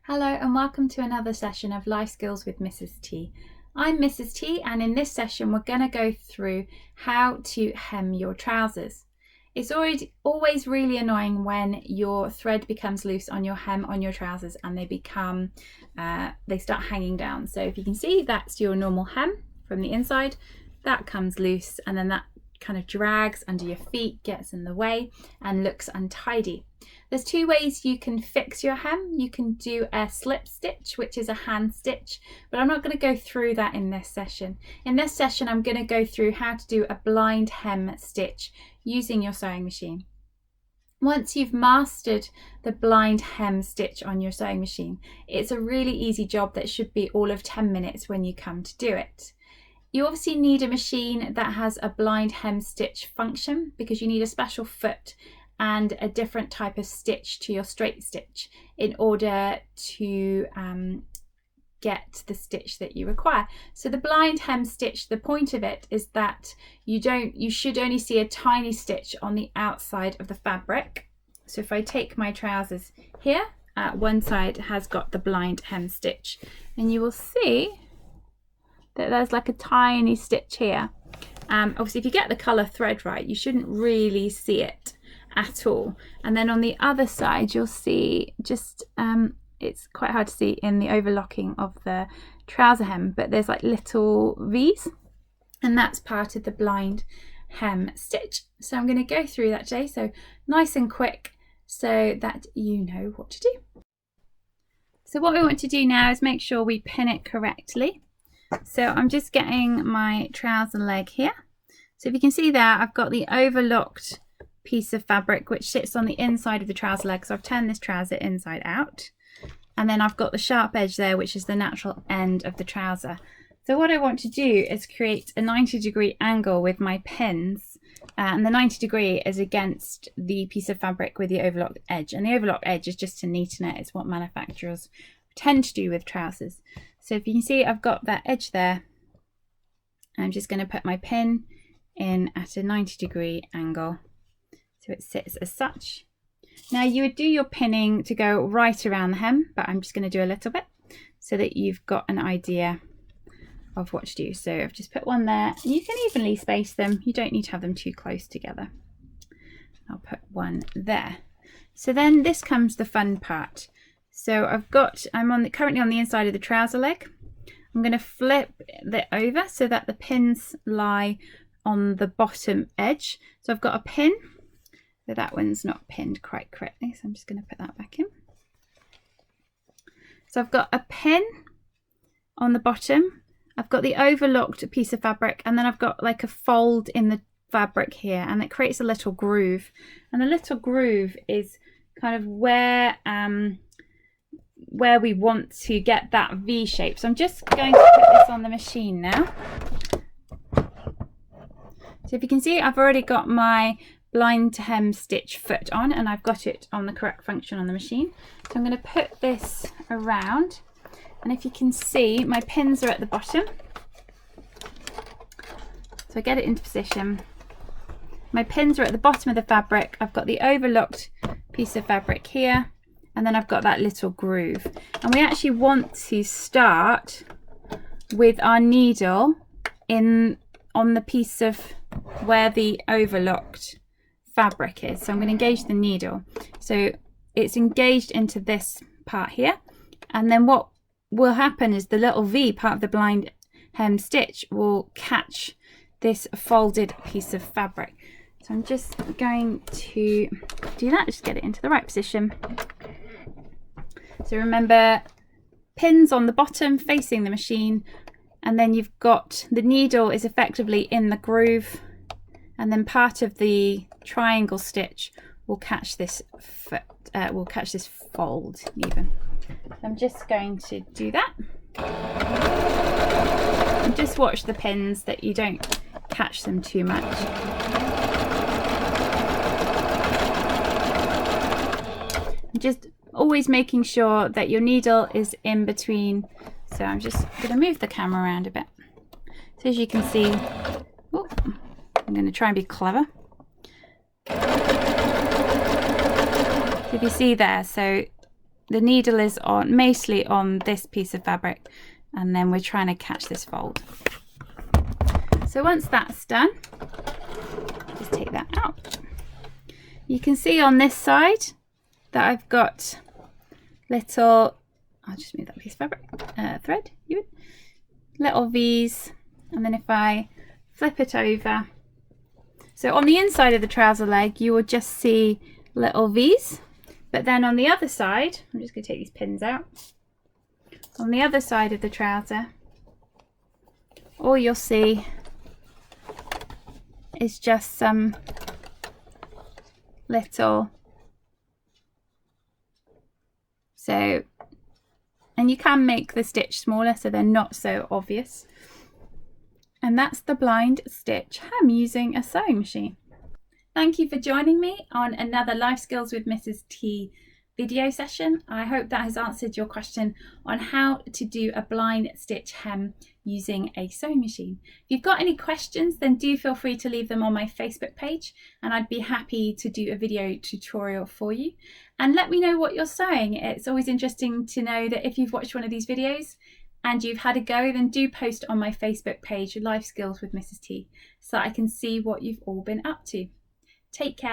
Hello and welcome to another session of Life Skills with Mrs. T. I'm Mrs. T and in this session we're going to go through how to hem your trousers. It's always really annoying when your thread becomes loose on your hem on your trousers and they start hanging down. So if you can see, that's your normal hem from the inside. That comes loose and then that kind of drags under your feet, gets in the way and looks untidy. There's two ways you can fix your hem. You can do a slip stitch, which is a hand stitch, but I'm not going to go through that in this session. In this session, I'm going to go through how to do a blind hem stitch using your sewing machine. Once you've mastered the blind hem stitch on your sewing machine, it's a really easy job that should be all of 10 minutes when you come to do it. You obviously need a machine that has a blind hem stitch function because you need a special foot and a different type of stitch to your straight stitch in order to get the stitch that you require. So the blind hem stitch, the point of it is that you should only see a tiny stitch on the outside of the fabric. So if I take my trousers here, one side has got the blind hem stitch and you will see that there's like a tiny stitch here. Obviously if you get the colour thread right, you shouldn't really see it at all. And then on the other side you'll see just it's quite hard to see in the overlocking of the trouser hem, but there's like little V's and that's part of the blind hem stitch. So I'm going to go through that today, so nice and quick so that you know what to do. So what we want to do now is make sure we pin it correctly. So I'm just getting my trouser leg here. So if you can see there, I've got the overlocked piece of fabric which sits on the inside of the trouser leg. So I've turned this trouser inside out. And then I've got the sharp edge there, which is the natural end of the trouser. So what I want to do is create a 90-degree angle with my pins. And the 90 degree is against the piece of fabric with the overlocked edge. And the overlocked edge is just to neaten it. It's what manufacturers tend to do with trousers. So if you can see, I've got that edge there. I'm just going to put my pin in at a 90-degree angle so it sits as such. Now you would do your pinning to go right around the hem, but I'm just going to do a little bit so that you've got an idea of what to do. So I've just put one there. You can evenly space them. You don't need to have them too close together. I'll put one there. So then this comes the fun part. So I'm currently on the inside of the trouser leg. I'm going to flip it over so that the pins lie on the bottom edge. So I've got a pin, but that one's not pinned quite correctly. So I'm just going to put that back in. So I've got a pin on the bottom. I've got the overlocked piece of fabric and then I've got like a fold in the fabric here and it creates a little groove. And the little groove is kind of where we want to get that V shape. So I'm just going to put this on the machine now. So if you can see, I've already got my blind hem stitch foot on and I've got it on the correct function on the machine. So I'm going to put this around and if you can see, my pins are at the bottom. So I get it into position. My pins are at the bottom of the fabric. I've got the overlocked piece of fabric here. And then I've got that little groove. And we actually want to start with our needle on the piece of where the overlocked fabric is. So I'm going to engage the needle. So it's engaged into this part here. And then what will happen is the little V part of the blind hem stitch will catch this folded piece of fabric. So I'm just going to do that, just get it into the right position. So remember, pins on the bottom facing the machine, and then you've got the needle is effectively in the groove, and then part of the triangle stitch will catch this fold even. So I'm just going to do that. And just watch the pins that you don't catch them too much. Just always making sure that your needle is in between. So I'm just going to move the camera around a bit. So as you can see, I'm going to try and be clever. So if you see there, so the needle is on mostly on this piece of fabric, and then we're trying to catch this fold. So once that's done, just take that out. You can see on this side that I've got little, I'll just move that piece of fabric, thread, little V's, and then if I flip it over, so on the inside of the trouser leg you will just see little V's, but then on the other side, I'm just going to take these pins out, on the other side of the trouser all you'll see is just some little, so, and you can make the stitch smaller so they're not so obvious. And that's the blind stitch hem using a sewing machine. Thank you for joining me on another Life Skills with Mrs. T video session. I hope that has answered your question on how to do a blind stitch hem using a sewing machine. If you've got any questions, then do feel free to leave them on my Facebook page, and I'd be happy to do a video tutorial for you. And let me know what you're sewing. It's always interesting to know that if you've watched one of these videos and you've had a go, then do post on my Facebook page, Life Skills with Mrs. T, so that I can see what you've all been up to. Take care.